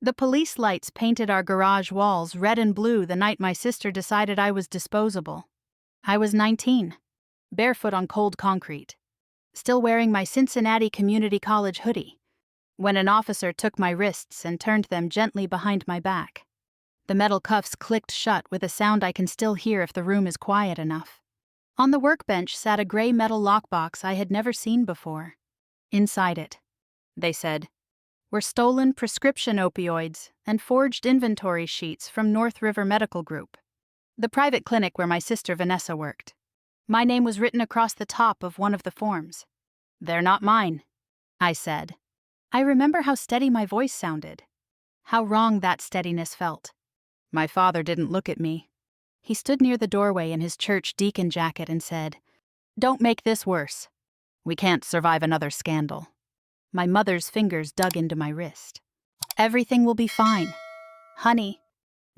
The police lights painted our garage walls red and blue the night my sister decided I was disposable. I was 19, barefoot on cold concrete, still wearing my Cincinnati Community College hoodie, when an officer took my wrists and turned them gently behind my back. The metal cuffs clicked shut with a sound I can still hear if the room is quiet enough. On the workbench sat a gray metal lockbox I had never seen before. Inside it, they said, were stolen prescription opioids and forged inventory sheets from North River Medical Group, the private clinic where my sister Vanessa worked. My name was written across the top of one of the forms. "They're not mine," I said. I remember how steady my voice sounded, how wrong that steadiness felt. My father didn't look at me. He stood near the doorway in his church deacon jacket and said, "Don't make this worse. We can't survive another scandal." My mother's fingers dug into my wrist. "Everything will be fine. Honey,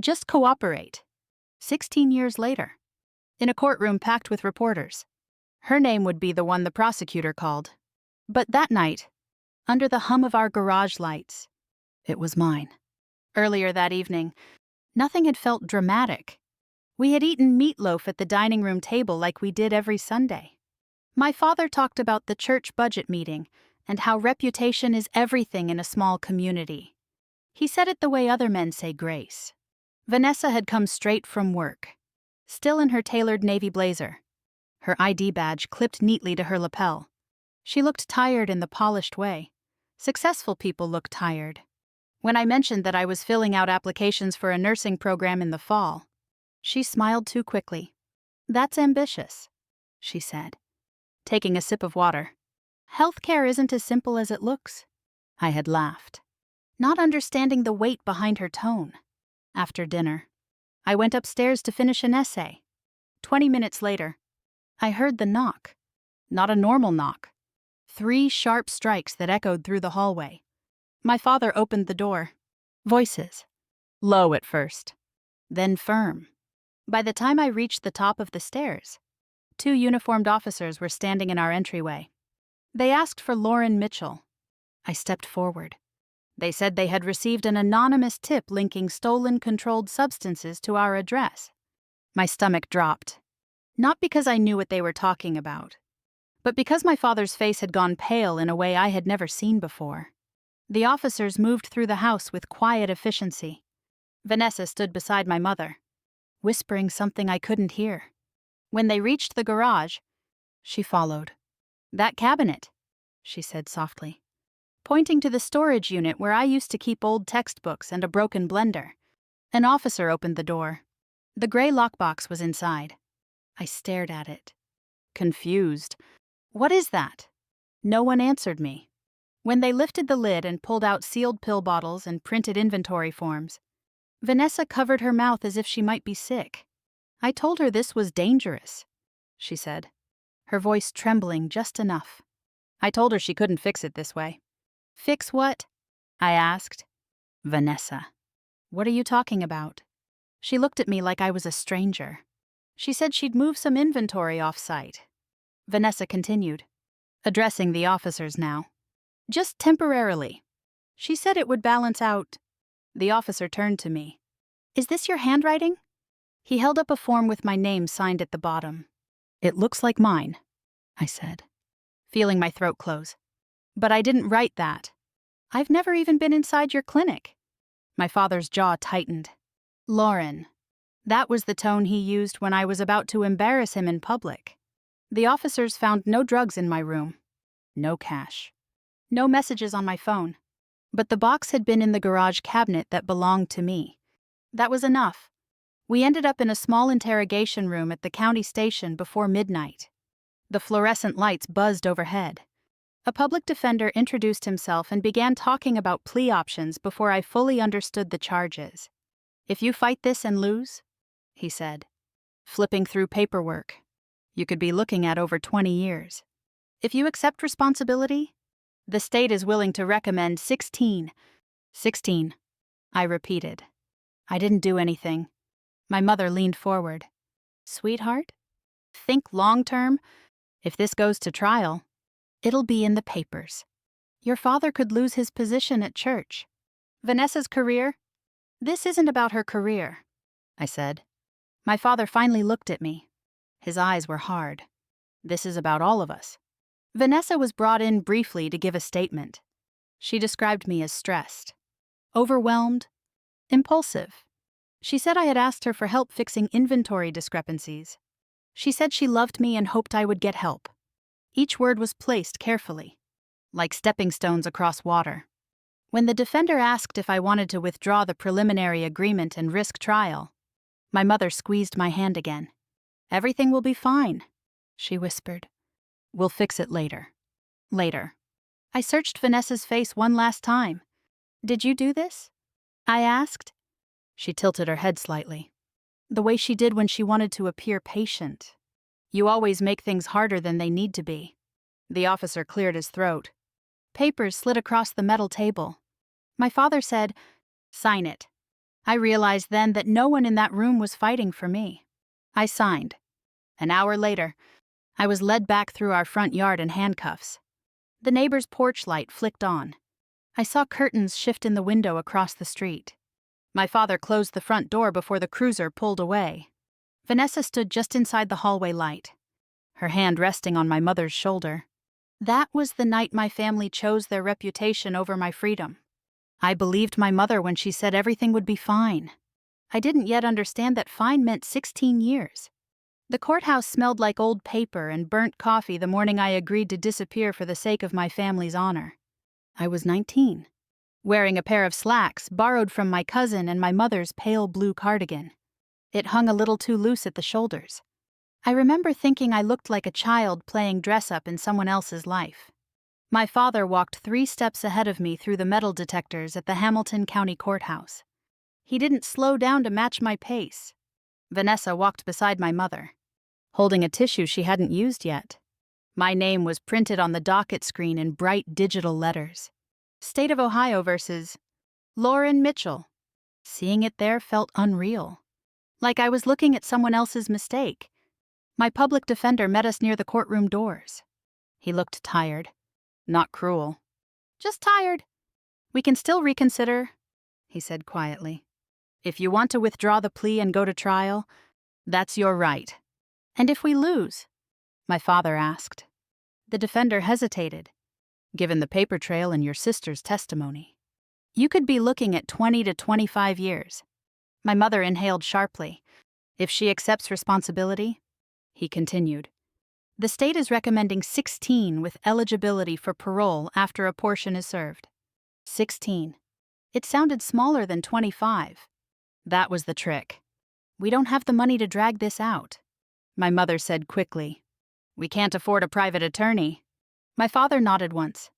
just cooperate." 16 years later, in a courtroom packed with reporters, her name would be the one the prosecutor called. But that night, under the hum of our garage lights, it was mine. Earlier that evening, nothing had felt dramatic. We had eaten meatloaf at the dining room table like we did every Sunday. My father talked about the church budget meeting and how reputation is everything in a small community. He said it the way other men say grace. Vanessa had come straight from work, still in her tailored navy blazer, her ID badge clipped neatly to her lapel. She looked tired in the polished way. Successful people look tired. When I mentioned that I was filling out applications for a nursing program in the fall, she smiled too quickly. "That's ambitious," she said, taking a sip of water. "Healthcare isn't as simple as it looks." I had laughed, not understanding the weight behind her tone. After dinner, I went upstairs to finish an essay. 20 minutes later, I heard the knock. Not a normal knock. 3 sharp strikes that echoed through the hallway. My father opened the door. Voices. Low at first, then firm. By the time I reached the top of the stairs, 2 uniformed officers were standing in our entryway. They asked for Lauren Mitchell. I stepped forward. They said they had received an anonymous tip linking stolen controlled substances to our address. My stomach dropped. Not because I knew what they were talking about, but because my father's face had gone pale in a way I had never seen before. The officers moved through the house with quiet efficiency. Vanessa stood beside my mother, whispering something I couldn't hear. When they reached the garage, she followed. "That cabinet," she said softly, pointing to the storage unit where I used to keep old textbooks and a broken blender. An officer opened the door. The gray lockbox was inside. I stared at it, confused. "What is that?" No one answered me. When they lifted the lid and pulled out sealed pill bottles and printed inventory forms, Vanessa covered her mouth as if she might be sick. "I told her this was dangerous," she said, her voice trembling just enough. "I told her she couldn't fix it this way." "Fix what?" I asked. "Vanessa. What are you talking about?" She looked at me like I was a stranger. "She said she'd move some inventory off-site." Vanessa continued, addressing the officers now. "Just temporarily. She said it would balance out." The officer turned to me. "Is this your handwriting?" He held up a form with my name signed at the bottom. "It looks like mine," I said, feeling my throat close. "But I didn't write that. I've never even been inside your clinic." My father's jaw tightened. "Lauren." That was the tone he used when I was about to embarrass him in public. The officers found no drugs in my room, no cash, no messages on my phone. But the box had been in the garage cabinet that belonged to me. That was enough. We ended up in a small interrogation room at the county station before midnight. The fluorescent lights buzzed overhead. A public defender introduced himself and began talking about plea options before I fully understood the charges. "If you fight this and lose," he said, flipping through paperwork, "you could be looking at over 20 years. If you accept responsibility, the state is willing to recommend 16. 16, I repeated. I didn't do anything. My mother leaned forward. "Sweetheart, think long-term. If this goes to trial, it'll be in the papers. Your father could lose his position at church. Vanessa's career? This isn't about her career, I said. My father finally looked at me. His eyes were hard. This is about all of us. Vanessa was brought in briefly to give a statement. She described me as stressed, overwhelmed, impulsive. She said I had asked her for help fixing inventory discrepancies. She said she loved me and hoped I would get help. Each word was placed carefully, like stepping stones across water. When the defender asked if I wanted to withdraw the preliminary agreement and risk trial, my mother squeezed my hand again. "Everything will be fine," she whispered. "We'll fix it later." Later. I searched Vanessa's face one last time. "Did you do this?" I asked. She tilted her head slightly, the way she did when she wanted to appear patient. "You always make things harder than they need to be." The officer cleared his throat. Papers slid across the metal table. My father said, "Sign it." I realized then that no one in that room was fighting for me. I signed. An hour later, I was led back through our front yard in handcuffs. The neighbor's porch light flicked on. I saw curtains shift in the window across the street. My father closed the front door before the cruiser pulled away. Vanessa stood just inside the hallway light, her hand resting on my mother's shoulder. That was the night my family chose their reputation over my freedom. I believed my mother when she said everything would be fine. I didn't yet understand that fine meant 16 years. The courthouse smelled like old paper and burnt coffee the morning I agreed to disappear for the sake of my family's honor. I was 19, wearing a pair of slacks borrowed from my cousin and my mother's pale blue cardigan. It hung a little too loose at the shoulders. I remember thinking I looked like a child playing dress-up in someone else's life. My father walked 3 steps ahead of me through the metal detectors at the Hamilton County Courthouse. He didn't slow down to match my pace. Vanessa walked beside my mother, holding a tissue she hadn't used yet. My name was printed on the docket screen in bright digital letters. State of Ohio versus Lauren Mitchell. Seeing it there felt unreal, like I was looking at someone else's mistake. My public defender met us near the courtroom doors. He looked tired, not cruel. "Just tired. We can still reconsider," he said quietly. "If you want to withdraw the plea and go to trial, that's your right." "And if we lose?" my father asked. The defender hesitated. "Given the paper trail and your sister's testimony, you could be looking at 20 to 25 years. My mother inhaled sharply. "If she accepts responsibility," he continued, "the state is recommending 16 with eligibility for parole after a portion is served." 16. It sounded smaller than 25. That was the trick. "We don't have the money to drag this out," my mother said quickly. "We can't afford a private attorney." My father nodded once.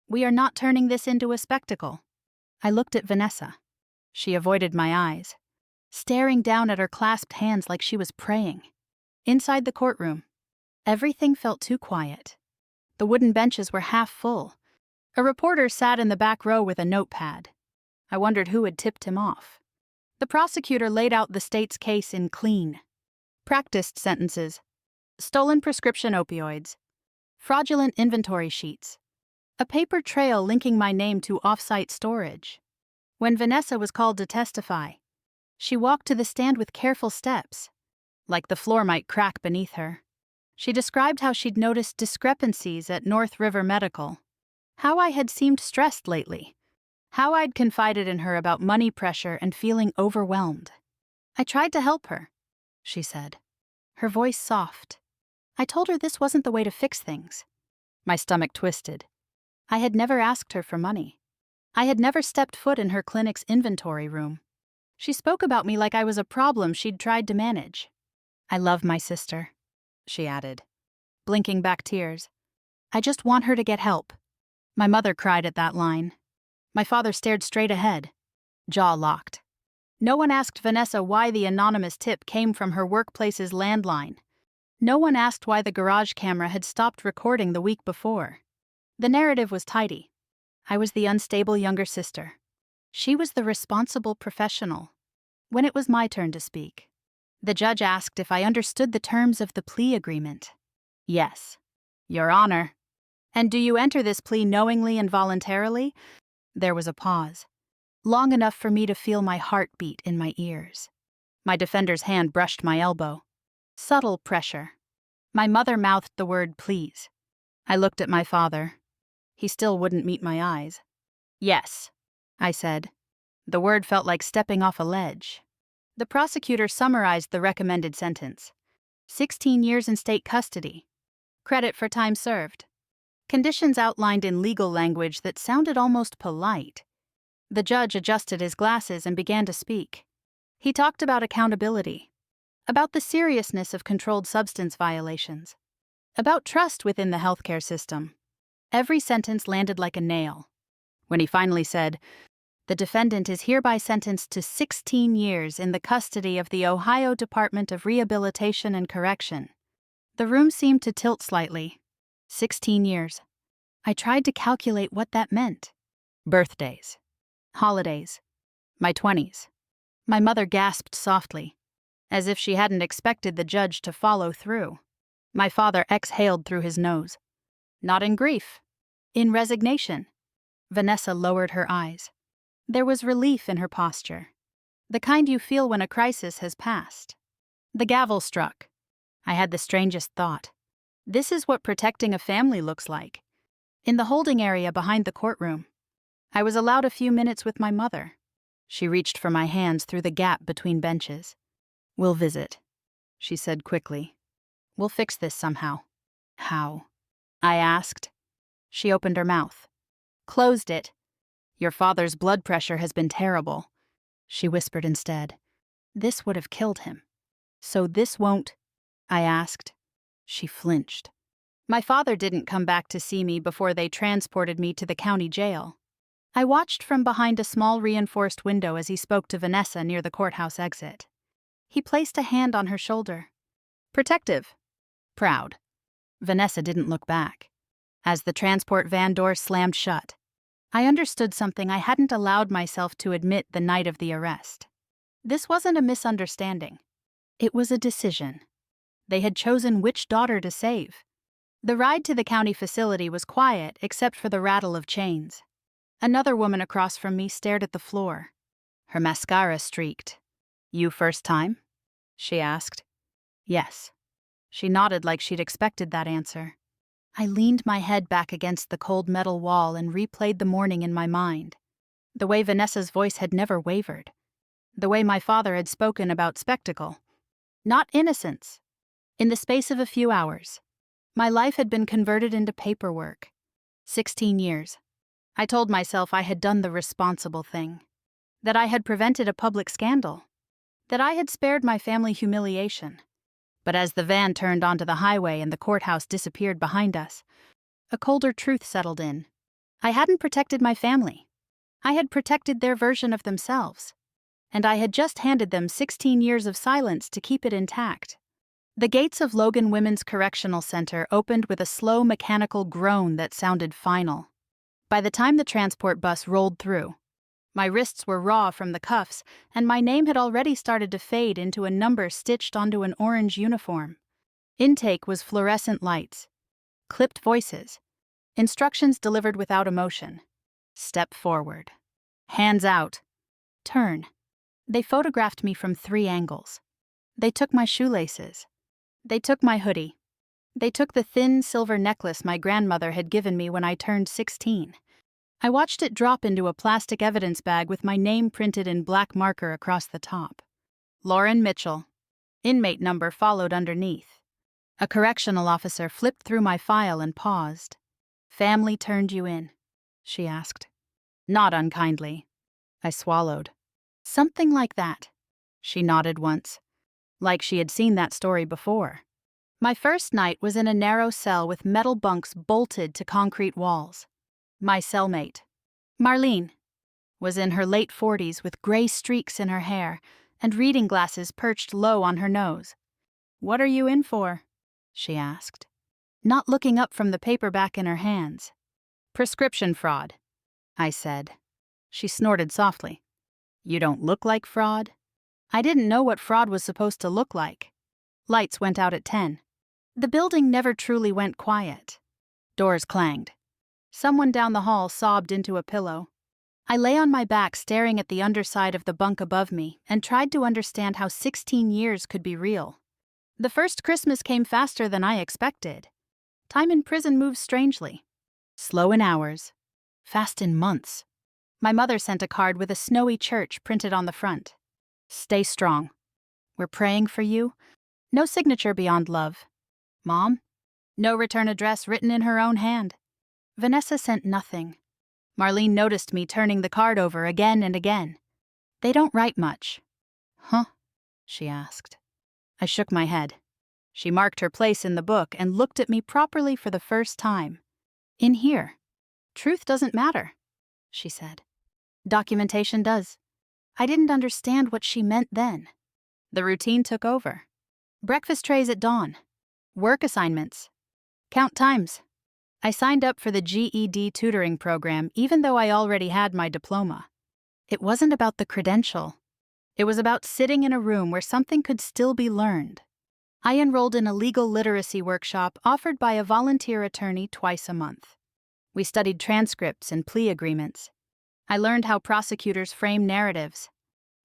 "We are not turning this into a spectacle." I looked at Vanessa. She avoided my eyes, staring down at her clasped hands like she was praying. Inside the courtroom, everything felt too quiet. The wooden benches were half full. A reporter sat in the back row with a notepad. I wondered who had tipped him off. The prosecutor laid out the state's case in clean, practiced sentences: stolen prescription opioids, fraudulent inventory sheets, a paper trail linking my name to off-site storage. When Vanessa was called to testify, she walked to the stand with careful steps, like the floor might crack beneath her. She described how she'd noticed discrepancies at North River Medical, how I had seemed stressed lately, how I'd confided in her about money pressure and feeling overwhelmed. "I tried to help her," she said, her voice soft. "I told her this wasn't the way to fix things." My stomach twisted. I had never asked her for money. I had never stepped foot in her clinic's inventory room. She spoke about me like I was a problem she'd tried to manage. "I love my sister," she added, blinking back tears. "I just want her to get help." My mother cried at that line. My father stared straight ahead, jaw locked. No one asked Vanessa why the anonymous tip came from her workplace's landline. No one asked why the garage camera had stopped recording the week before. The narrative was tidy. I was the unstable younger sister. She was the responsible professional. When it was my turn to speak, the judge asked if I understood the terms of the plea agreement. "Yes, Your Honor." "And do you enter this plea knowingly and voluntarily?" There was a pause. long enough for me to feel my heartbeat in my ears. My defender's hand brushed my elbow. Subtle pressure. My mother mouthed the word please. I looked at my father. He still wouldn't meet my eyes. Yes, I said. The word felt like stepping off a ledge. The prosecutor summarized the recommended sentence. 16 years in state custody. Credit for time served. Conditions outlined in legal language that sounded almost polite. The judge adjusted his glasses and began to speak. He talked about accountability, about the seriousness of controlled substance violations, about trust within the healthcare system. Every sentence landed like a nail. When he finally said, "The defendant is hereby sentenced to 16 years in the custody of the Ohio Department of Rehabilitation and Correction," the room seemed to tilt slightly. 16 years. I tried to calculate what that meant. Birthdays. Holidays. My 20s. My mother gasped softly, as if she hadn't expected the judge to follow through. My father exhaled through his nose. Not in grief. In resignation. Vanessa lowered her eyes. There was relief in her posture. The kind you feel when a crisis has passed. The gavel struck. I had the strangest thought. This is what protecting a family looks like. In the holding area behind the courtroom, I was allowed a few minutes with my mother. She reached for my hands through the gap between benches. "We'll visit," she said quickly. "We'll fix this somehow." "How?" I asked. She opened her mouth. Closed it. "Your father's blood pressure has been terrible," she whispered instead. "This would have killed him." "So this won't?" I asked. She flinched. My father didn't come back to see me before they transported me to the county jail. I watched from behind a small reinforced window as he spoke to Vanessa near the courthouse exit. He placed a hand on her shoulder. Protective. Proud. Vanessa didn't look back. As the transport van door slammed shut, I understood something I hadn't allowed myself to admit the night of the arrest. This wasn't a misunderstanding. It was a decision. They had chosen which daughter to save. The ride to the county facility was quiet except for the rattle of chains. Another woman across from me stared at the floor. Her mascara streaked. "You first time?" she asked. "Yes." She nodded like she'd expected that answer. I leaned my head back against the cold metal wall and replayed the morning in my mind. The way Vanessa's voice had never wavered. The way my father had spoken about spectacle. Not innocence. In the space of a few hours, my life had been converted into paperwork. 16 years. I told myself I had done the responsible thing. That I had prevented a public scandal. That I had spared my family humiliation. But as the van turned onto the highway and the courthouse disappeared behind us, a colder truth settled in. I hadn't protected my family. I had protected their version of themselves. And I had just handed them 16 years of silence to keep it intact. The gates of Logan Women's Correctional Center opened with a slow mechanical groan that sounded final. By the time the transport bus rolled through, my wrists were raw from the cuffs, and my name had already started to fade into a number stitched onto an orange uniform. Intake was fluorescent lights, clipped voices, instructions delivered without emotion. Step forward. Hands out. Turn. They photographed me from 3 angles. They took my shoelaces. They took my hoodie. They took the thin silver necklace my grandmother had given me when I turned 16. I watched it drop into a plastic evidence bag with my name printed in black marker across the top. Lauren Mitchell. Inmate number followed underneath. A correctional officer flipped through my file and paused. "Family turned you in?" she asked. Not unkindly. I swallowed. "Something like that." She nodded once, like she had seen that story before. My first night was in a narrow cell with metal bunks bolted to concrete walls. My cellmate, Marlene, was in her late 40s with gray streaks in her hair and reading glasses perched low on her nose. "What are you in for?" she asked, not looking up from the paperback in her hands. "Prescription fraud," I said. She snorted softly. "You don't look like fraud?" I didn't know what fraud was supposed to look like. Lights went out at 10. The building never truly went quiet. Doors clanged. Someone down the hall sobbed into a pillow. I lay on my back staring at the underside of the bunk above me and tried to understand how 16 years could be real. The first Christmas came faster than I expected. Time in prison moves strangely. Slow in hours, fast in months. My mother sent a card with a snowy church printed on the front. Stay strong. We're praying for you. No signature beyond love. Mom? No return address written in her own hand. Vanessa sent nothing. Marlene noticed me turning the card over again and again. They don't write much. Huh? She asked. I shook my head. She marked her place in the book and looked at me properly for the first time. In here. Truth doesn't matter, she said. Documentation does. I didn't understand what she meant then. The routine took over. Breakfast trays at dawn. Work assignments. Count times. I signed up for the GED tutoring program even though I already had my diploma. It wasn't about the credential. It was about sitting in a room where something could still be learned. I enrolled in a legal literacy workshop offered by a volunteer attorney twice a month. We studied transcripts and plea agreements. I learned how prosecutors frame narratives,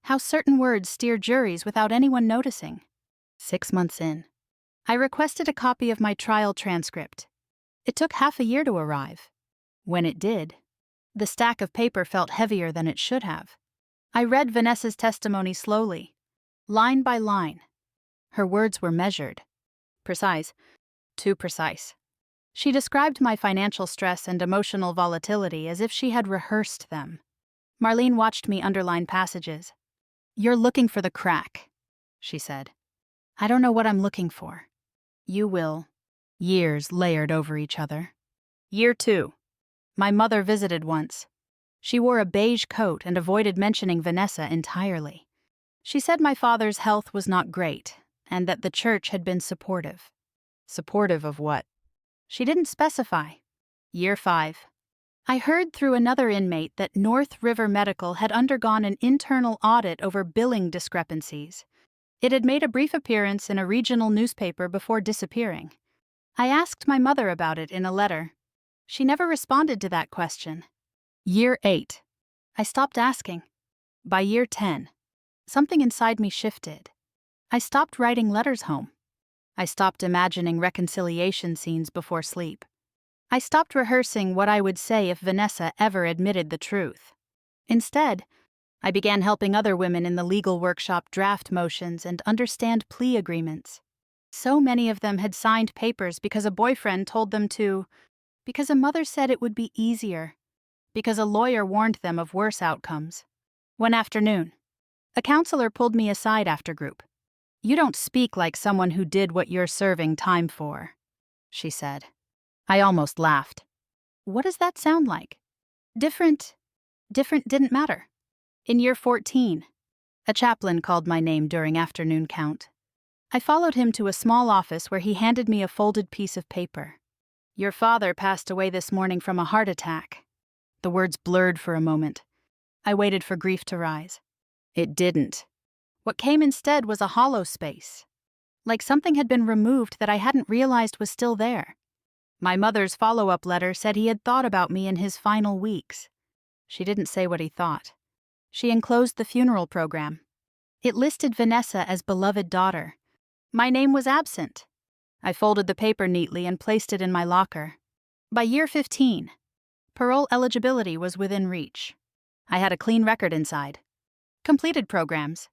how certain words steer juries without anyone noticing. 6 months in, I requested a copy of my trial transcript. It took half a year to arrive. When it did, the stack of paper felt heavier than it should have. I read Vanessa's testimony slowly, line by line. Her words were measured. Precise. Too precise. She described my financial stress and emotional volatility as if she had rehearsed them. Marlene watched me underline passages. You're looking for the crack, she said. I don't know what I'm looking for. You will. Years layered over each other. Year 2. My mother visited once. She wore a beige coat and avoided mentioning Vanessa entirely. She said my father's health was not great, and that the church had been supportive. Supportive of what? She didn't specify. Year 5. I heard through another inmate that North River Medical had undergone an internal audit over billing discrepancies. It had made a brief appearance in a regional newspaper before disappearing. I asked my mother about it in a letter. She never responded to that question. Year 8. I stopped asking. By year 10, something inside me shifted. I stopped writing letters home. I stopped imagining reconciliation scenes before sleep. I stopped rehearsing what I would say if Vanessa ever admitted the truth. Instead, I began helping other women in the legal workshop draft motions and understand plea agreements. So many of them had signed papers because a boyfriend told them to, because a mother said it would be easier, because a lawyer warned them of worse outcomes. One afternoon, a counselor pulled me aside after group. You don't speak like someone who did what you're serving time for, she said. I almost laughed. What does that sound like? Different didn't matter. In year 14, a chaplain called my name during afternoon count. I followed him to a small office where he handed me a folded piece of paper. Your father passed away this morning from a heart attack. The words blurred for a moment. I waited for grief to rise. It didn't. What came instead was a hollow space, like something had been removed that I hadn't realized was still there. My mother's follow-up letter said he had thought about me in his final weeks. She didn't say what he thought. She enclosed the funeral program. It listed Vanessa as beloved daughter. My name was absent. I folded the paper neatly and placed it in my locker. By year 15, parole eligibility was within reach. I had a clean record inside. Completed programs.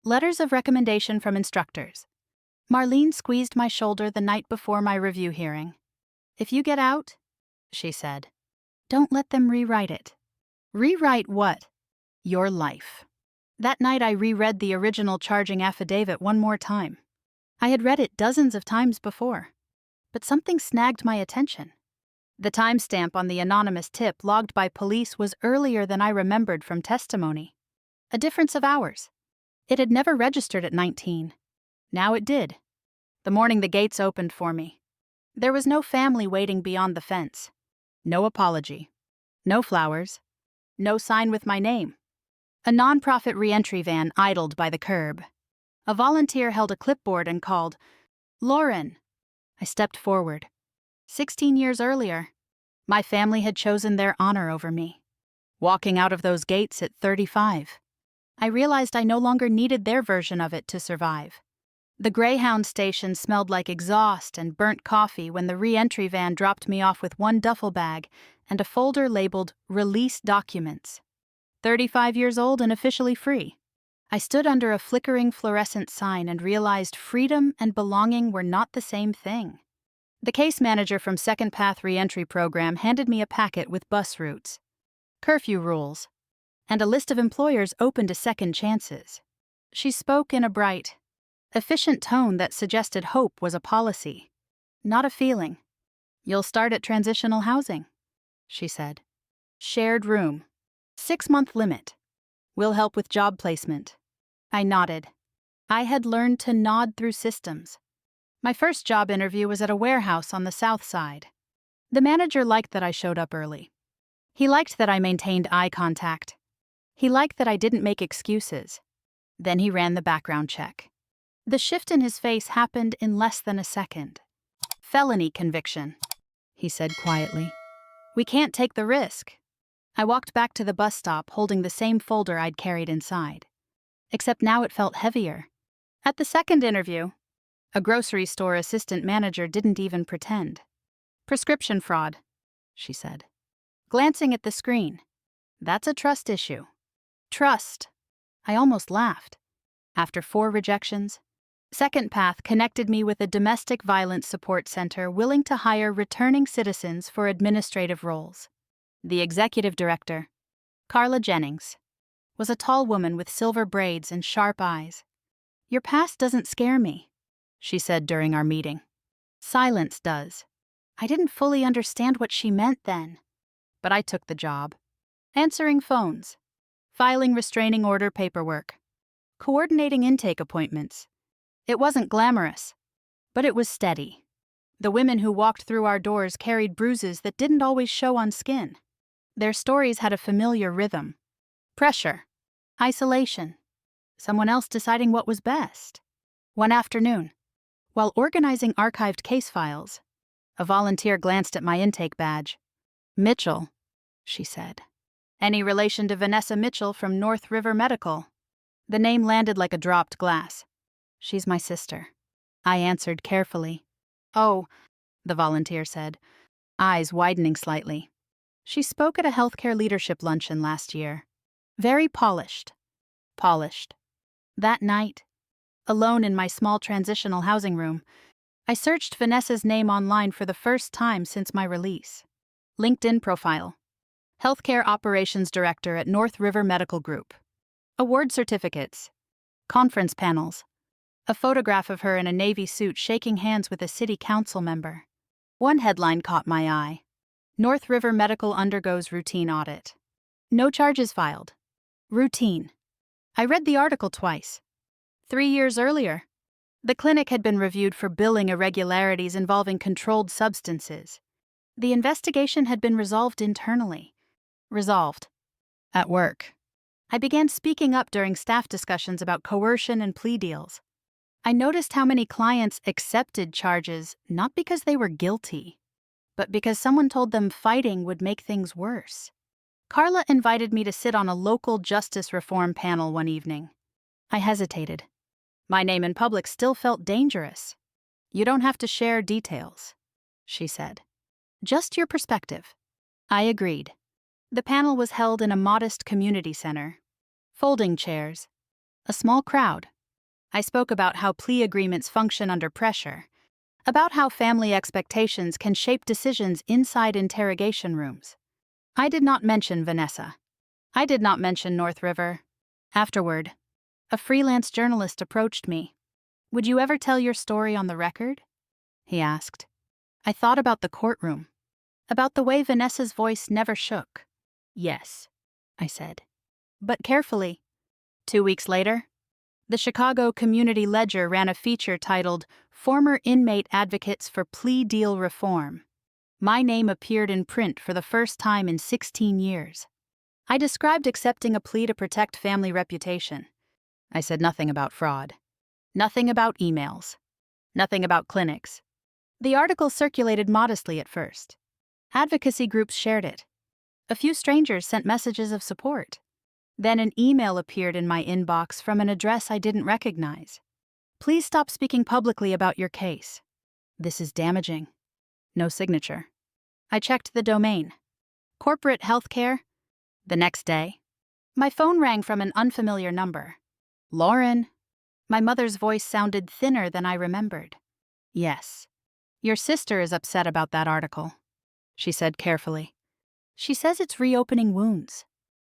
Letters of recommendation from instructors. Marlene squeezed my shoulder the night before my review hearing. If you get out, she said, don't let them rewrite it. Rewrite what? Your life. That night I reread the original charging affidavit one more time. I had read it dozens of times before, but something snagged my attention. The timestamp on the anonymous tip logged by police was earlier than I remembered from testimony. A difference of hours. It had never registered at 19. Now it did. The morning the gates opened for me. There was no family waiting beyond the fence. No apology. No flowers. No sign with my name. A nonprofit reentry van idled by the curb. A volunteer held a clipboard and called, Lauren. I stepped forward. 16 years earlier, my family had chosen their honor over me. Walking out of those gates at 35, I realized I no longer needed their version of it to survive. The Greyhound station smelled like exhaust and burnt coffee when the re-entry van dropped me off with one duffel bag and a folder labeled Release Documents. 35 years old and officially free. I stood under a flickering fluorescent sign and realized freedom and belonging were not the same thing. The case manager from Second Path Reentry Program handed me a packet with bus routes, curfew rules, and a list of employers open to second chances. She spoke in a bright, efficient tone that suggested hope was a policy, not a feeling. "You'll start at transitional housing," she said. "Shared room. 6-month limit. We'll help with job placement." I nodded. I had learned to nod through systems. My first job interview was at a warehouse on the south side. The manager liked that I showed up early. He liked that I maintained eye contact. He liked that I didn't make excuses. Then he ran the background check. The shift in his face happened in less than a second. "Felony conviction," he said quietly. "We can't take the risk." I walked back to the bus stop holding the same folder I'd carried inside. Except now it felt heavier. At the second interview, a grocery store assistant manager didn't even pretend. "Prescription fraud," she said, glancing at the screen. "That's a trust issue." Trust. I almost laughed. After 4 rejections, Second Path connected me with a domestic violence support center willing to hire returning citizens for administrative roles. The executive director, Carla Jennings, was a tall woman with silver braids and sharp eyes. "Your past doesn't scare me," she said during our meeting. "Silence does." I didn't fully understand what she meant then, but I took the job. Answering phones, filing restraining order paperwork, coordinating intake appointments. It wasn't glamorous, but it was steady. The women who walked through our doors carried bruises that didn't always show on skin. Their stories had a familiar rhythm. Pressure, isolation, someone else deciding what was best. One afternoon, while organizing archived case files, a volunteer glanced at my intake badge. "Mitchell," she said. "Any relation to Vanessa Mitchell from North River Medical?" The name landed like a dropped glass. "She's my sister," I answered carefully. "Oh," the volunteer said, eyes widening slightly. "She spoke at a healthcare leadership luncheon last year. Very polished." Polished. That night, alone in my small transitional housing room, I searched Vanessa's name online for the first time since my release. LinkedIn profile. Healthcare Operations Director at North River Medical Group. Award certificates. Conference panels. A photograph of her in a navy suit shaking hands with a city council member. One headline caught my eye. North River Medical undergoes routine audit. No charges filed. Routine. I read the article twice. 3 years earlier, the clinic had been reviewed for billing irregularities involving controlled substances. The investigation had been resolved internally. Resolved. At work, I began speaking up during staff discussions about coercion and plea deals. I noticed how many clients accepted charges not because they were guilty, but because someone told them fighting would make things worse. Carla invited me to sit on a local justice reform panel one evening. I hesitated. My name in public still felt dangerous. "You don't have to share details," she said. "Just your perspective." I agreed. The panel was held in a modest community center. Folding chairs. A small crowd. I spoke about how plea agreements function under pressure, about how family expectations can shape decisions inside interrogation rooms. I did not mention Vanessa. I did not mention North River. Afterward, a freelance journalist approached me. "Would you ever tell your story on the record?" he asked. I thought about the courtroom, about the way Vanessa's voice never shook. "Yes," I said, but carefully. 2 weeks later, the Chicago Community Ledger ran a feature titled "Former Inmate Advocates for Plea Deal Reform." My name appeared in print for the first time in 16 years. I described accepting a plea to protect family reputation. I said nothing about fraud. Nothing about emails. Nothing about clinics. The article circulated modestly at first. Advocacy groups shared it. A few strangers sent messages of support. Then an email appeared in my inbox from an address I didn't recognize. Please stop speaking publicly about your case. This is damaging. No signature. I checked the domain. Corporate healthcare. The next day, my phone rang from an unfamiliar number. Lauren. My mother's voice sounded thinner than I remembered. Yes. Your sister is upset about that article, she said carefully. She says it's reopening wounds.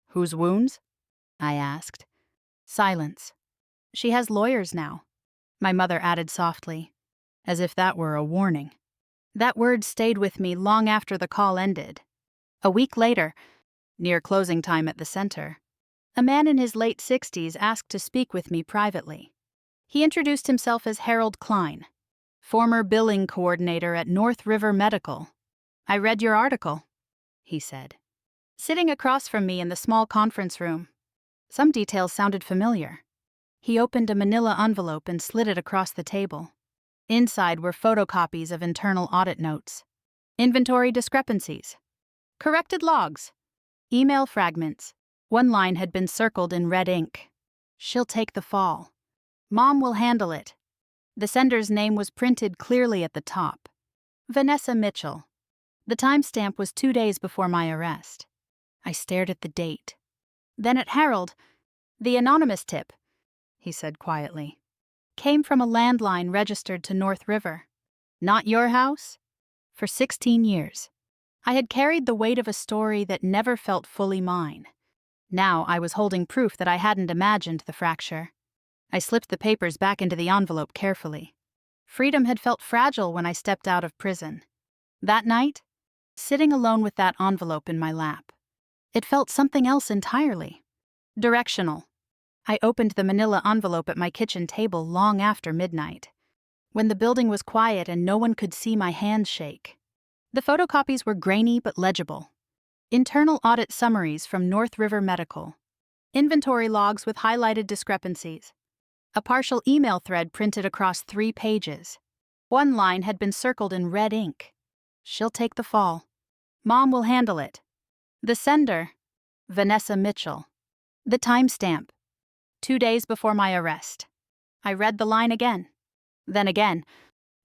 Whose wounds? I asked. Silence. She has lawyers now, my mother added softly, as if that were a warning. That word stayed with me long after the call ended. A week later, near closing time at the center, a man in his late 60s asked to speak with me privately. He introduced himself as Harold Klein, former billing coordinator at North River Medical. I read your article, he said, sitting across from me in the small conference room. Some details sounded familiar. He opened a manila envelope and slid it across the table. Inside were photocopies of internal audit notes, inventory discrepancies, corrected logs, email fragments. One line had been circled in red ink. She'll take the fall. Mom will handle it. The sender's name was printed clearly at the top. Vanessa Mitchell. The timestamp was 2 days before my arrest. I stared at the date. Then at Harold. The anonymous tip, he said quietly, came from a landline registered to North River. Not your house? For 16 years. I had carried the weight of a story that never felt fully mine. Now I was holding proof that I hadn't imagined the fracture. I slipped the papers back into the envelope carefully. Freedom had felt fragile when I stepped out of prison. That night, sitting alone with that envelope in my lap, it felt something else entirely. Directional. I opened the manila envelope at my kitchen table long after midnight, when the building was quiet and no one could see my hands shake. The photocopies were grainy but legible. Internal audit summaries from North River Medical. Inventory logs with highlighted discrepancies. A partial email thread printed across 3 pages. One line had been circled in red ink. She'll take the fall. Mom will handle it. The sender, Vanessa Mitchell. The timestamp, 2 days before my arrest. I read the line again. Then again.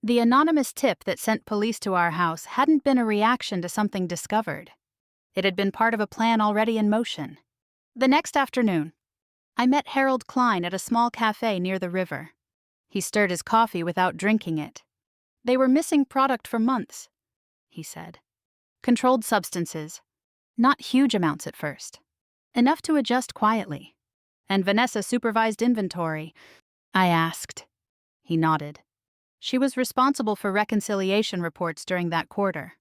The anonymous tip that sent police to our house hadn't been a reaction to something discovered. It had been part of a plan already in motion. The next afternoon, I met Harold Klein at a small cafe near the river. He stirred his coffee without drinking it. They were missing product for months, he said. Controlled substances. Not huge amounts at first. Enough to adjust quietly. And Vanessa supervised inventory. I asked. He nodded. She was responsible for reconciliation reports during that quarter.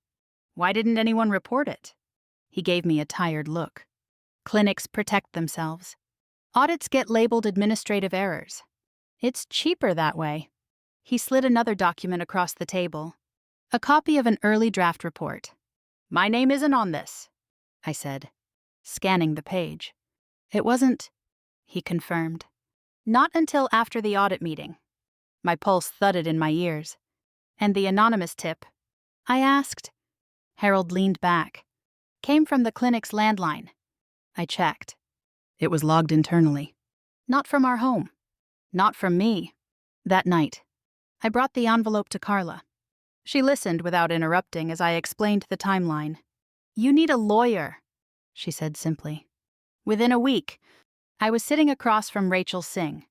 Why didn't anyone report it? He gave me a tired look. Clinics protect themselves. Audits get labeled administrative errors. It's cheaper that way. He slid another document across the table. A copy of an early draft report. My name isn't on this, I said, scanning the page. It wasn't, he confirmed. Not until after the audit meeting. My pulse thudded in my ears. And the anonymous tip? I asked. Harold leaned back. Came from the clinic's landline. I checked. It was logged internally. Not from our home. Not from me. That night, I brought the envelope to Carla. She listened without interrupting as I explained the timeline. You need a lawyer, she said simply. Within a week, I was sitting across from Rachel Singh,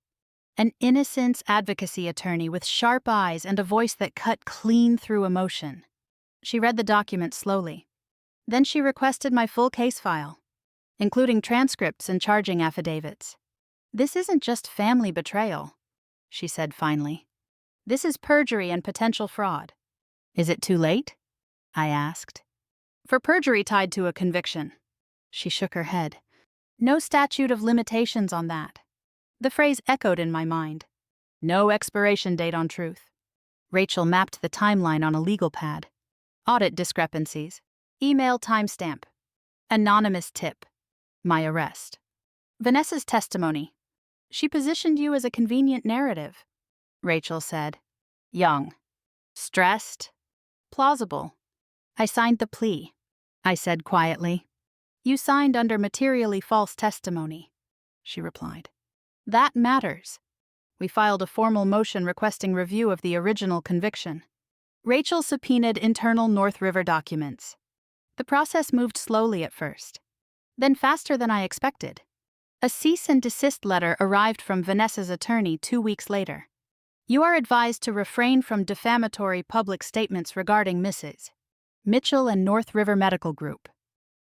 an innocence advocacy attorney with sharp eyes and a voice that cut clean through emotion. She read the document slowly. Then she requested my full case file, including transcripts and charging affidavits. This isn't just family betrayal, she said finally. This is perjury and potential fraud. Is it too late? I asked. For perjury tied to a conviction. She shook her head. No statute of limitations on that. The phrase echoed in my mind. No expiration date on truth. Rachel mapped the timeline on a legal pad. Audit discrepancies. Email timestamp. Anonymous tip. My arrest. Vanessa's testimony. She positioned you as a convenient narrative, Rachel said. Young. Stressed. Plausible. I signed the plea, I said quietly. You signed under materially false testimony, she replied. That matters. We filed a formal motion requesting review of the original conviction. Rachel subpoenaed internal North River documents. The process moved slowly at first, then faster than I expected. A cease and desist letter arrived from Vanessa's attorney 2 weeks later. You are advised to refrain from defamatory public statements regarding Mrs. Mitchell and North River Medical Group.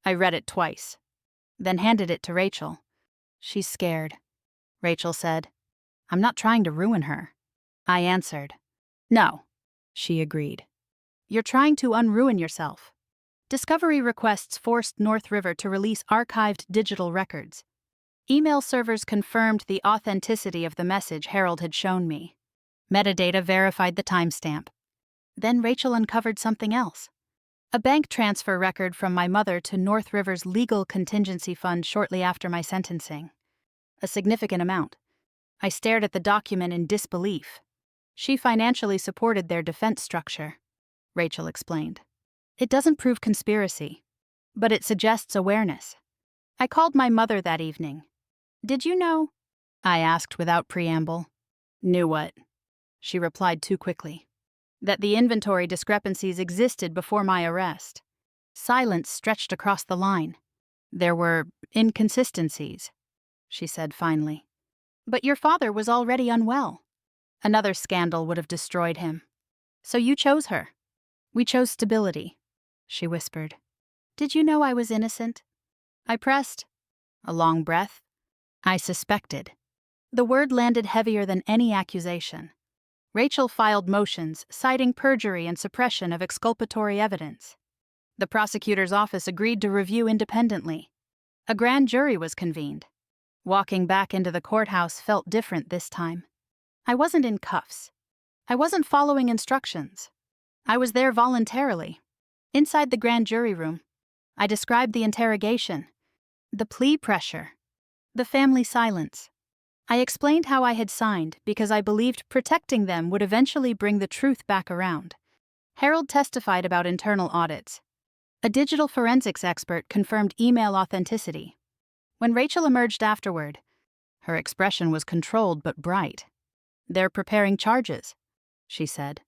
I read it twice, then handed it to Rachel. She's scared, Rachel said. I'm not trying to ruin her. I answered. No, she agreed. You're trying to unruin yourself. Discovery requests forced North River to release archived digital records. Email servers confirmed the authenticity of the message Harold had shown me. Metadata verified the timestamp. Then Rachel uncovered something else. A bank transfer record from my mother to North River's legal contingency fund shortly after my sentencing. A significant amount. I stared at the document in disbelief. She financially supported their defense structure, Rachel explained. It doesn't prove conspiracy, but it suggests awareness. I called my mother that evening. Did you know? I asked without preamble. Knew what? She replied too quickly. That the inventory discrepancies existed before my arrest. Silence stretched across the line. There were inconsistencies, she said finally. But your father was already unwell. Another scandal would have destroyed him. So you chose her. We chose stability, she whispered. Did you know I was innocent? I pressed. A long breath. I suspected. The word landed heavier than any accusation. Rachel filed motions citing perjury and suppression of exculpatory evidence. The prosecutor's office agreed to review independently. A grand jury was convened. Walking back into the courthouse felt different this time. I wasn't in cuffs. I wasn't following instructions. I was there voluntarily. Inside the grand jury room, I described the interrogation, the plea pressure, the family silence. I explained how I had signed because I believed protecting them would eventually bring the truth back around. Harold testified about internal audits. A digital forensics expert confirmed email authenticity. When Rachel emerged afterward, her expression was controlled but bright. They're preparing charges, she said.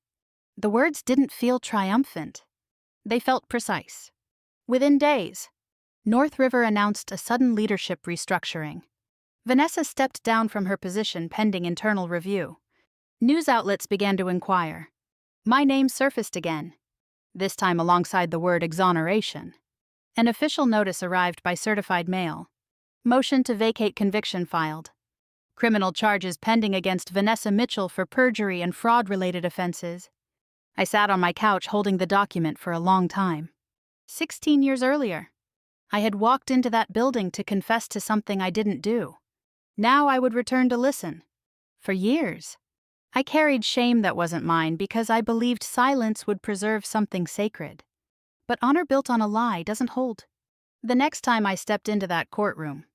The words didn't feel triumphant. They felt precise. Within days, North River announced a sudden leadership restructuring. Vanessa stepped down from her position pending internal review. News outlets began to inquire. My name surfaced again, this time alongside the word exoneration. An official notice arrived by certified mail. Motion to vacate conviction filed. Criminal charges pending against Vanessa Mitchell for perjury and fraud-related offenses. I sat on my couch holding the document for a long time. 16 years earlier, I had walked into that building to confess to something I didn't do. Now I would return to listen. For years, I carried shame that wasn't mine because I believed silence would preserve something sacred. But honor built on a lie doesn't hold. The next time I stepped into that courtroom,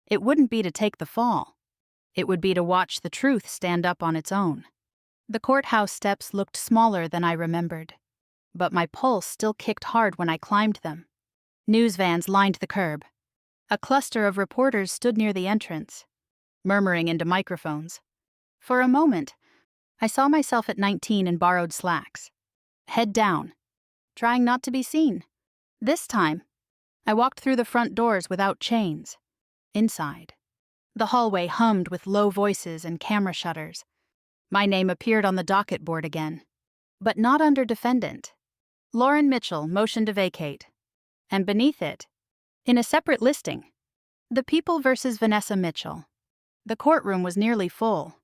it wouldn't be to take the fall. It would be to watch the truth stand up on its own. The courthouse steps looked smaller than I remembered, but my pulse still kicked hard when I climbed them. News vans lined the curb. A cluster of reporters stood near the entrance, murmuring into microphones. For a moment, I saw myself at 19 in borrowed slacks, head down, trying not to be seen. This time, I walked through the front doors without chains. Inside, the hallway hummed with low voices and camera shutters. My name appeared on the docket board again, but not under defendant. Lauren Mitchell, motion to vacate. And beneath it, in a separate listing, The People versus Vanessa Mitchell. The courtroom was nearly full.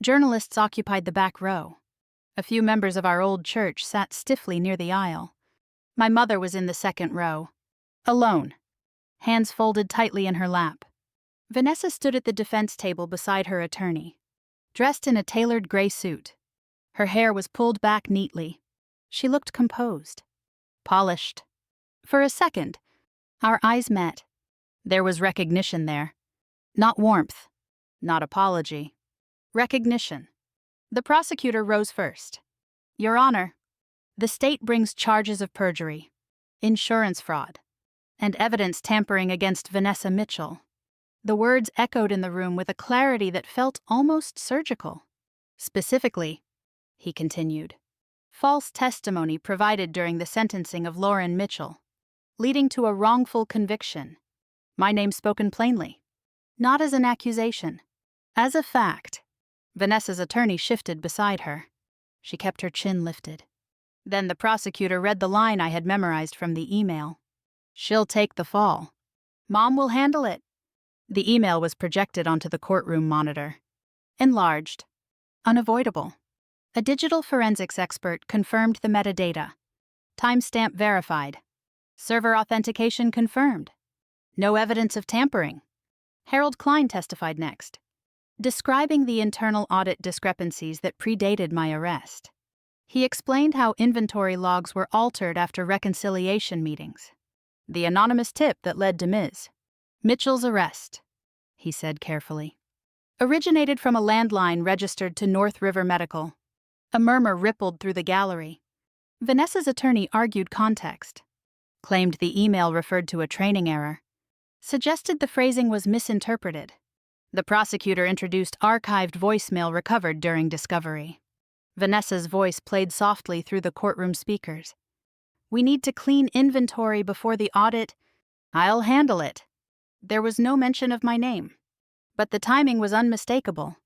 Journalists occupied the back row. A few members of our old church sat stiffly near the aisle. My mother was in the second row, alone, hands folded tightly in her lap. Vanessa stood at the defense table beside her attorney, dressed in a tailored gray suit. Her hair was pulled back neatly. She looked composed, polished. For a second, our eyes met. There was recognition there. Not warmth, not apology. Recognition. The prosecutor rose first. Your Honor, the state brings charges of perjury, insurance fraud, and evidence tampering against Vanessa Mitchell. The words echoed in the room with a clarity that felt almost surgical. Specifically, he continued, false testimony provided during the sentencing of Lauren Mitchell, leading to a wrongful conviction. My name spoken plainly, not as an accusation, as a fact. Vanessa's attorney shifted beside her. She kept her chin lifted. Then the prosecutor read the line I had memorized from the email. She'll take the fall. Mom will handle it. The email was projected onto the courtroom monitor. Enlarged. Unavoidable. A digital forensics expert confirmed the metadata. Timestamp verified. Server authentication confirmed. No evidence of tampering. Harold Klein testified next, describing the internal audit discrepancies that predated my arrest. He explained how inventory logs were altered after reconciliation meetings. The anonymous tip that led to Ms. Mitchell's arrest, he said carefully, originated from a landline registered to North River Medical. A murmur rippled through the gallery. Vanessa's attorney argued context, claimed the email referred to a training error, suggested the phrasing was misinterpreted. The prosecutor introduced archived voicemail recovered during discovery. Vanessa's voice played softly through the courtroom speakers. We need to clean inventory before the audit. I'll handle it. There was no mention of my name, but the timing was unmistakable.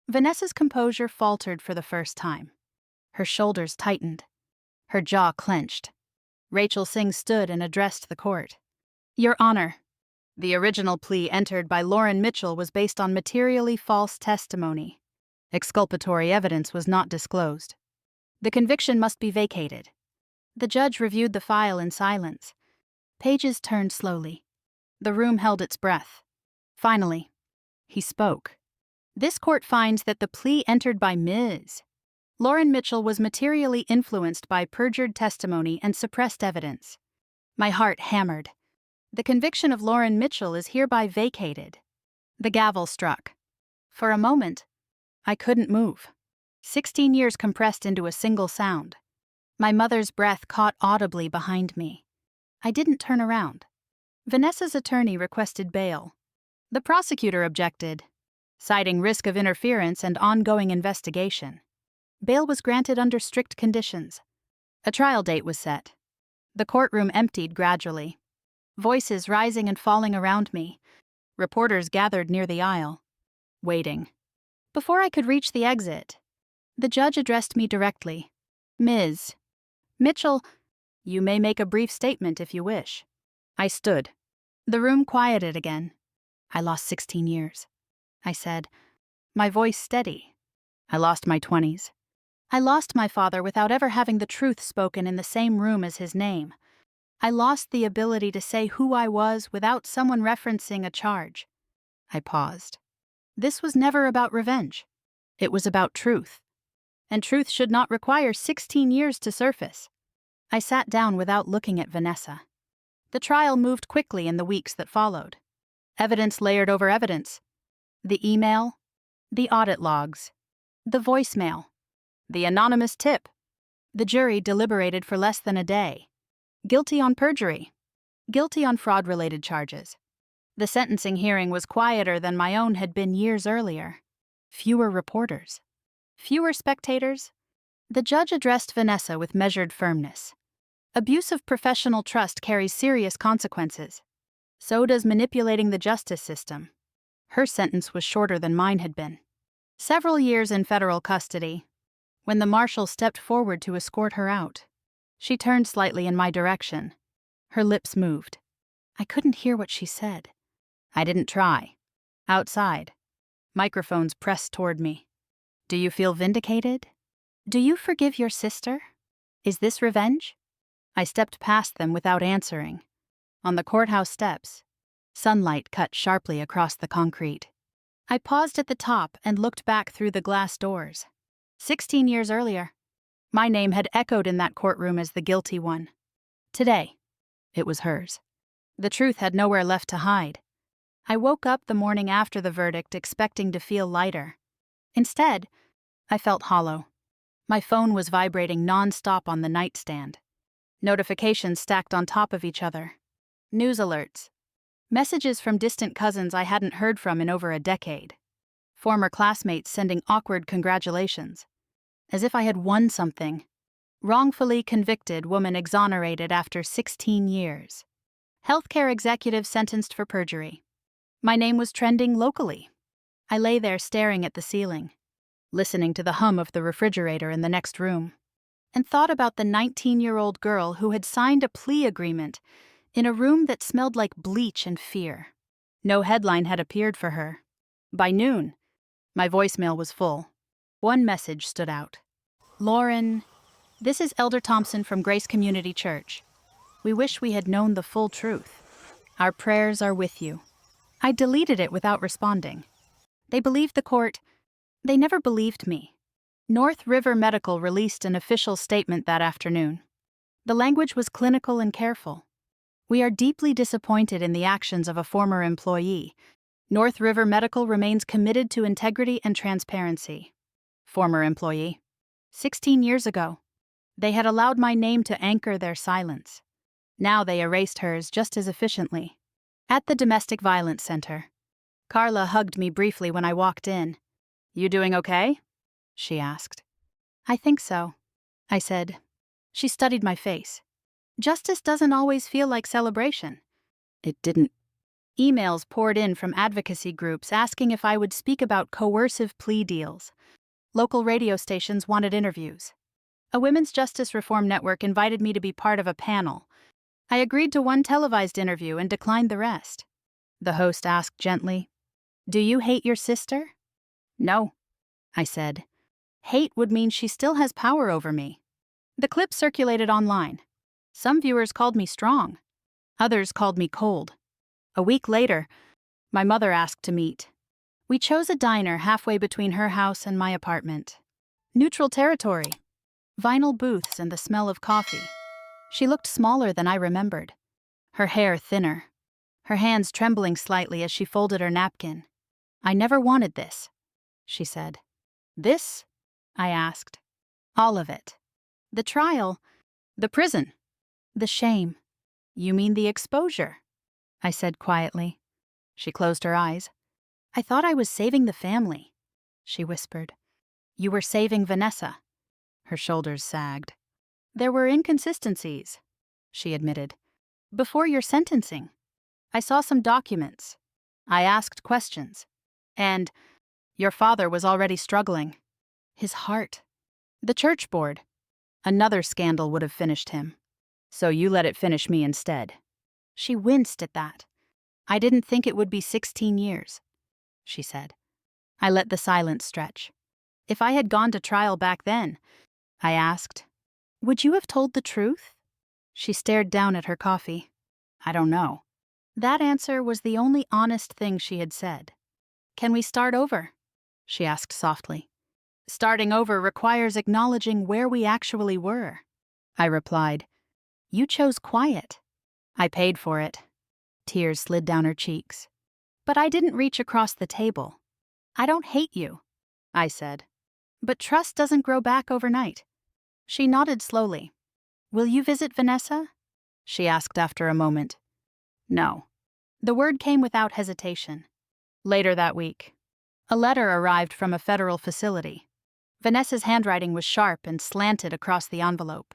Vanessa's composure faltered for the first time. Her shoulders tightened. Her jaw clenched. Rachel Singh stood and addressed the court. Your Honor, the original plea entered by Lauren Mitchell was based on materially false testimony. Exculpatory evidence was not disclosed. The conviction must be vacated. The judge reviewed the file in silence. Pages turned slowly. The room held its breath. Finally, he spoke. This court finds that the plea entered by Ms. Lauren Mitchell was materially influenced by perjured testimony and suppressed evidence. My heart hammered. The conviction of Lauren Mitchell is hereby vacated. The gavel struck. For a moment, I couldn't move. 16 years compressed into a single sound. My mother's breath caught audibly behind me. I didn't turn around. Vanessa's attorney requested bail. The prosecutor objected, citing risk of interference and ongoing investigation. Bail was granted under strict conditions. A trial date was set. The courtroom emptied gradually. Voices rising and falling around me. Reporters gathered near the aisle, waiting. Before I could reach the exit, the judge addressed me directly. Ms. Mitchell, you may make a brief statement if you wish. I stood. The room quieted again. I lost 16 years, I said, my voice steady. I lost my 20s. I lost my father without ever having the truth spoken in the same room as his name. I lost the ability to say who I was without someone referencing a charge. I paused. This was never about revenge. It was about truth. And truth should not require 16 years to surface. I sat down without looking at Vanessa. The trial moved quickly in the weeks that followed. Evidence layered over evidence. The email, the audit logs, the voicemail, the anonymous tip. The jury deliberated for less than a day. Guilty on perjury. Guilty on fraud-related charges. The sentencing hearing was quieter than my own had been years earlier. Fewer reporters. Fewer spectators. The judge addressed Vanessa with measured firmness. Abuse of professional trust carries serious consequences. So does manipulating the justice system. Her sentence was shorter than mine had been. Several years in federal custody. When the marshal stepped forward to escort her out, she turned slightly in my direction. Her lips moved. I couldn't hear what she said. I didn't try. Outside, microphones pressed toward me. Do you feel vindicated? Do you forgive your sister? Is this revenge? I stepped past them without answering. On the courthouse steps, sunlight cut sharply across the concrete. I paused at the top and looked back through the glass doors. 16 years earlier, my name had echoed in that courtroom as the guilty one. Today, it was hers. The truth had nowhere left to hide. I woke up the morning after the verdict expecting to feel lighter. Instead, I felt hollow. My phone was vibrating non-stop on the nightstand. Notifications stacked on top of each other. News alerts. Messages from distant cousins I hadn't heard from in over a decade. Former classmates sending awkward congratulations. As if I had won something. Wrongfully convicted woman exonerated after 16 years. Healthcare executive sentenced for perjury. My name was trending locally. I lay there staring at the ceiling, listening to the hum of the refrigerator in the next room, and thought about the 19-year-old girl who had signed a plea agreement in a room that smelled like bleach and fear. No headline had appeared for her. By noon, my voicemail was full. One message stood out. Lauren, this is Elder Thompson from Grace Community Church. We wish we had known the full truth. Our prayers are with you. I deleted it without responding. They believed the court. They never believed me. North River Medical released an official statement that afternoon. The language was clinical and careful. We are deeply disappointed in the actions of a former employee. North River Medical remains committed to integrity and transparency. Former employee. 16 years ago. They had allowed my name to anchor their silence. Now they erased hers just as efficiently. At the Domestic Violence Center. Carla hugged me briefly when I walked in. You doing okay? She asked. I think so, I said. She studied my face. Justice doesn't always feel like celebration. It didn't. Emails poured in from advocacy groups asking if I would speak about coercive plea deals. Local radio stations wanted interviews. A women's justice reform network invited me to be part of a panel. I agreed to one televised interview and declined the rest. The host asked gently, Do you hate your sister? No, I said. Hate would mean she still has power over me. The clip circulated online. Some viewers called me strong. Others called me cold. A week later, my mother asked to meet. We chose a diner halfway between her house and my apartment. Neutral territory. Vinyl booths and the smell of coffee. She looked smaller than I remembered. Her hair thinner. Her hands trembling slightly as she folded her napkin. I never wanted this, she said. This? I asked. All of it. The trial. The prison. The shame. You mean the exposure? I said quietly. She closed her eyes. I thought I was saving the family, she whispered. You were saving Vanessa. Her shoulders sagged. There were inconsistencies, she admitted. Before your sentencing, I saw some documents. I asked questions. And your father was already struggling. His heart. The church board. Another scandal would have finished him. So you let it finish me instead. She winced at that. I didn't think it would be 16 years, she said. I let the silence stretch. If I had gone to trial back then, I asked, would you have told the truth? She stared down at her coffee. I don't know. That answer was the only honest thing she had said. Can we start over? She asked softly. Starting over requires acknowledging where we actually were. I replied, You chose quiet. I paid for it. Tears slid down her cheeks. But I didn't reach across the table. I don't hate you, I said. But trust doesn't grow back overnight. She nodded slowly. Will you visit Vanessa? She asked after a moment. No. The word came without hesitation. Later that week, a letter arrived from a federal facility. Vanessa's handwriting was sharp and slanted across the envelope.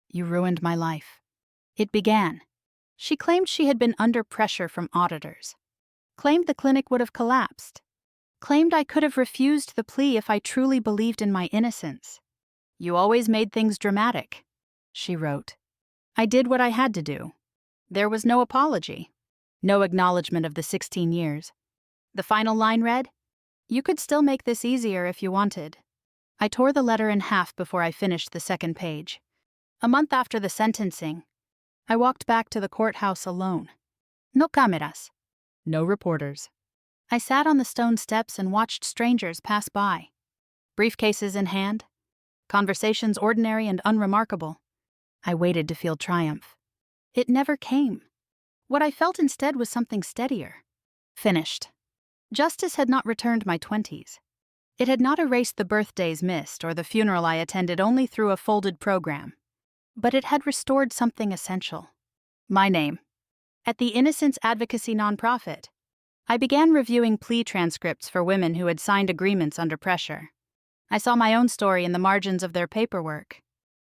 You ruined my life. It began. She claimed she had been under pressure from auditors. Claimed the clinic would have collapsed. Claimed I could have refused the plea if I truly believed in my innocence. You always made things dramatic, she wrote. I did what I had to do. There was no apology. No acknowledgement of the 16 years. The final line read, You could still make this easier if you wanted. I tore the letter in half before I finished the second page. A month after the sentencing, I walked back to the courthouse alone. No cameras. No reporters. I sat on the stone steps and watched strangers pass by. Briefcases in hand. Conversations ordinary and unremarkable. I waited to feel triumph. It never came. What I felt instead was something steadier. Finished. Justice had not returned my 20s. It had not erased the birthdays missed or the funeral I attended only through a folded program. But it had restored something essential. My name. At the Innocence Advocacy nonprofit, I began reviewing plea transcripts for women who had signed agreements under pressure. I saw my own story in the margins of their paperwork.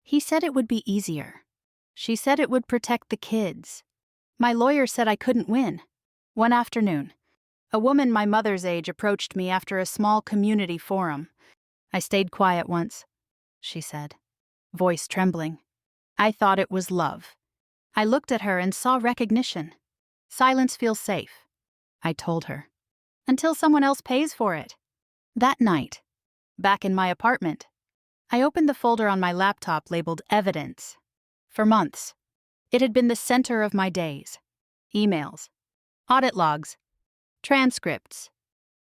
He said it would be easier. She said it would protect the kids. My lawyer said I couldn't win. One afternoon, a woman my mother's age approached me after a small community forum. I stayed quiet once, she said, voice trembling. I thought it was love. I looked at her and saw recognition. Silence feels safe, I told her. Until someone else pays for it. That night, back in my apartment, I opened the folder on my laptop labeled Evidence. For months, it had been the center of my days. Emails, audit logs, transcripts.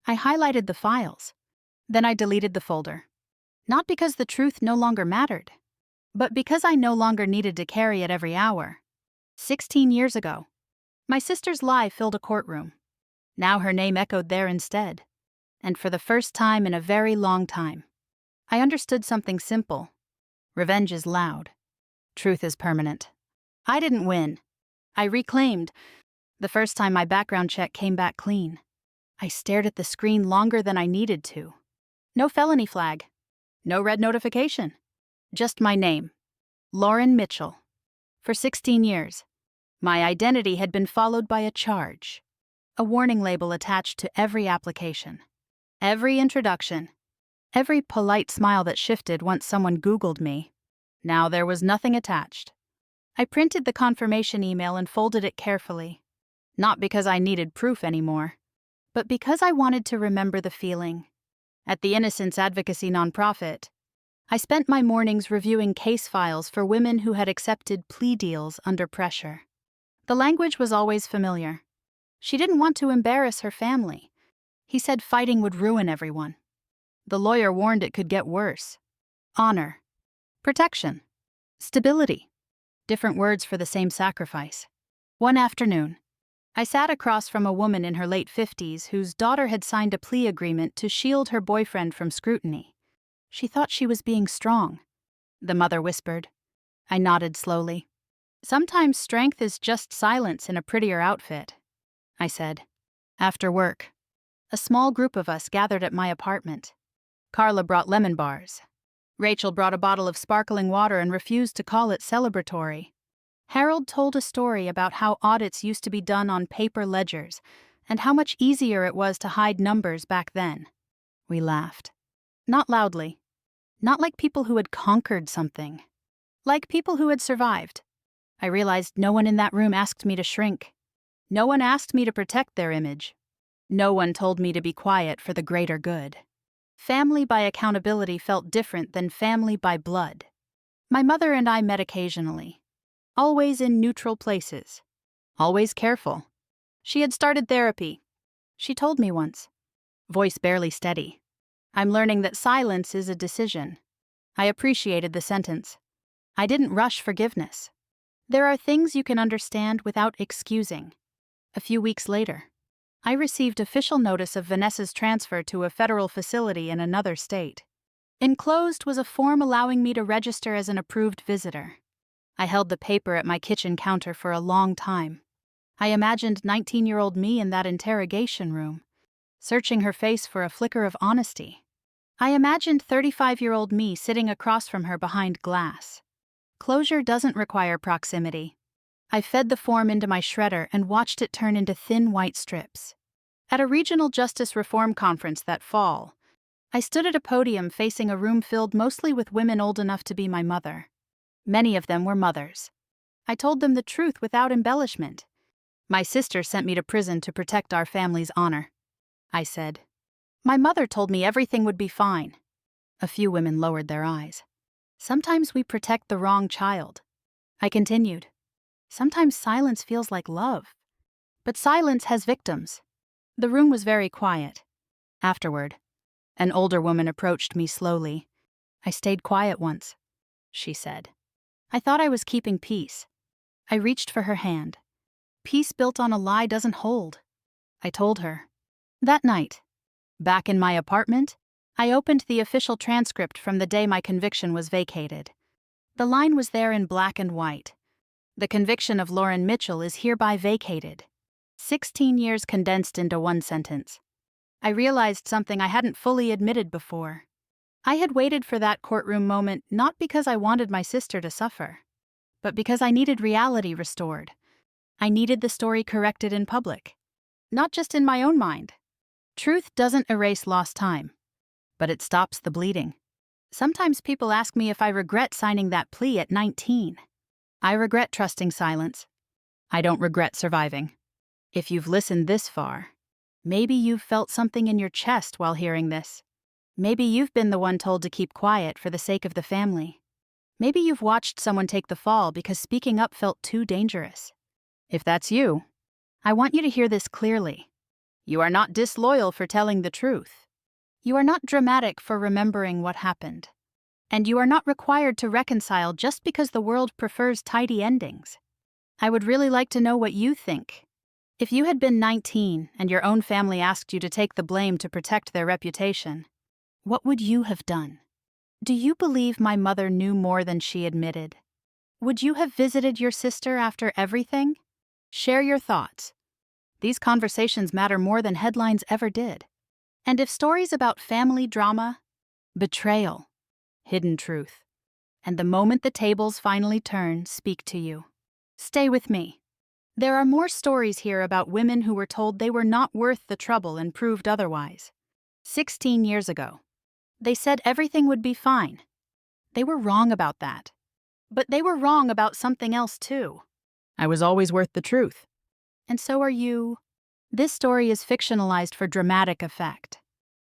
I highlighted the files. Then I deleted the folder. Not because the truth no longer mattered, but because I no longer needed to carry it every hour. 16 years ago, my sister's lie filled a courtroom. Now her name echoed there instead. And for the first time in a very long time, I understood something simple. Revenge is loud. Truth is permanent. I didn't win. I reclaimed. The first time my background check came back clean. I stared at the screen longer than I needed to. No felony flag. No red notification. Just my name. Lauren Mitchell. For 16 years, my identity had been followed by a charge. A warning label attached to every application. Every introduction. Every polite smile that shifted once someone Googled me. Now there was nothing attached. I printed the confirmation email and folded it carefully. Not because I needed proof anymore, but because I wanted to remember the feeling. At the Innocence Advocacy nonprofit, I spent my mornings reviewing case files for women who had accepted plea deals under pressure. The language was always familiar. She didn't want to embarrass her family. He said fighting would ruin everyone. The lawyer warned it could get worse. Honor. Protection. Stability. Different words for the same sacrifice. One afternoon, I sat across from a woman in her late 50s whose daughter had signed a plea agreement to shield her boyfriend from scrutiny. She thought she was being strong, the mother whispered. I nodded slowly. Sometimes strength is just silence in a prettier outfit, I said. After work, a small group of us gathered at my apartment. Carla brought lemon bars. Rachel brought a bottle of sparkling water and refused to call it celebratory. Harold told a story about how audits used to be done on paper ledgers and how much easier it was to hide numbers back then. We laughed. Not loudly. Not like people who had conquered something. Like people who had survived. I realized no one in that room asked me to shrink. No one asked me to protect their image. No one told me to be quiet for the greater good. Family by accountability felt different than family by blood. My mother and I met occasionally. Always in neutral places. Always careful. She had started therapy. She told me once. Voice barely steady. I'm learning that silence is a decision. I appreciated the sentence. I didn't rush forgiveness. There are things you can understand without excusing. A few weeks later, I received official notice of Vanessa's transfer to a federal facility in another state. Enclosed was a form allowing me to register as an approved visitor. I held the paper at my kitchen counter for a long time. I imagined 19-year-old me in that interrogation room, searching her face for a flicker of honesty. I imagined 35-year-old me sitting across from her behind glass. Closure doesn't require proximity. I fed the form into my shredder and watched it turn into thin white strips. At a regional justice reform conference that fall, I stood at a podium facing a room filled mostly with women old enough to be my mother. Many of them were mothers. I told them the truth without embellishment. My sister sent me to prison to protect our family's honor, I said. My mother told me everything would be fine. A few women lowered their eyes. Sometimes we protect the wrong child. I continued. Sometimes silence feels like love. But silence has victims. The room was very quiet. Afterward, an older woman approached me slowly. I stayed quiet once, she said. I thought I was keeping peace. I reached for her hand. Peace built on a lie doesn't hold, I told her. That night, back in my apartment, I opened the official transcript from the day my conviction was vacated. The line was there in black and white. The conviction of Lauren Mitchell is hereby vacated. 16 years condensed into one sentence. I realized something I hadn't fully admitted before. I had waited for that courtroom moment not because I wanted my sister to suffer, but because I needed reality restored. I needed the story corrected in public, not just in my own mind. Truth doesn't erase lost time, but it stops the bleeding. Sometimes people ask me if I regret signing that plea at 19. I regret trusting silence. I don't regret surviving. If you've listened this far, maybe you've felt something in your chest while hearing this. Maybe you've been the one told to keep quiet for the sake of the family. Maybe you've watched someone take the fall because speaking up felt too dangerous. If that's you, I want you to hear this clearly. You are not disloyal for telling the truth. You are not dramatic for remembering what happened. And you are not required to reconcile just because the world prefers tidy endings. I would really like to know what you think. If you had been 19 and your own family asked you to take the blame to protect their reputation, what would you have done? Do you believe my mother knew more than she admitted? Would you have visited your sister after everything? Share your thoughts. These conversations matter more than headlines ever did. And if stories about family drama, betrayal, hidden truth, and the moment the tables finally turn speak to you, stay with me. There are more stories here about women who were told they were not worth the trouble and proved otherwise. 16 years ago, they said everything would be fine. They were wrong about that. But they were wrong about something else too. I was always worth the truth. And so are you. This story is fictionalized for dramatic effect.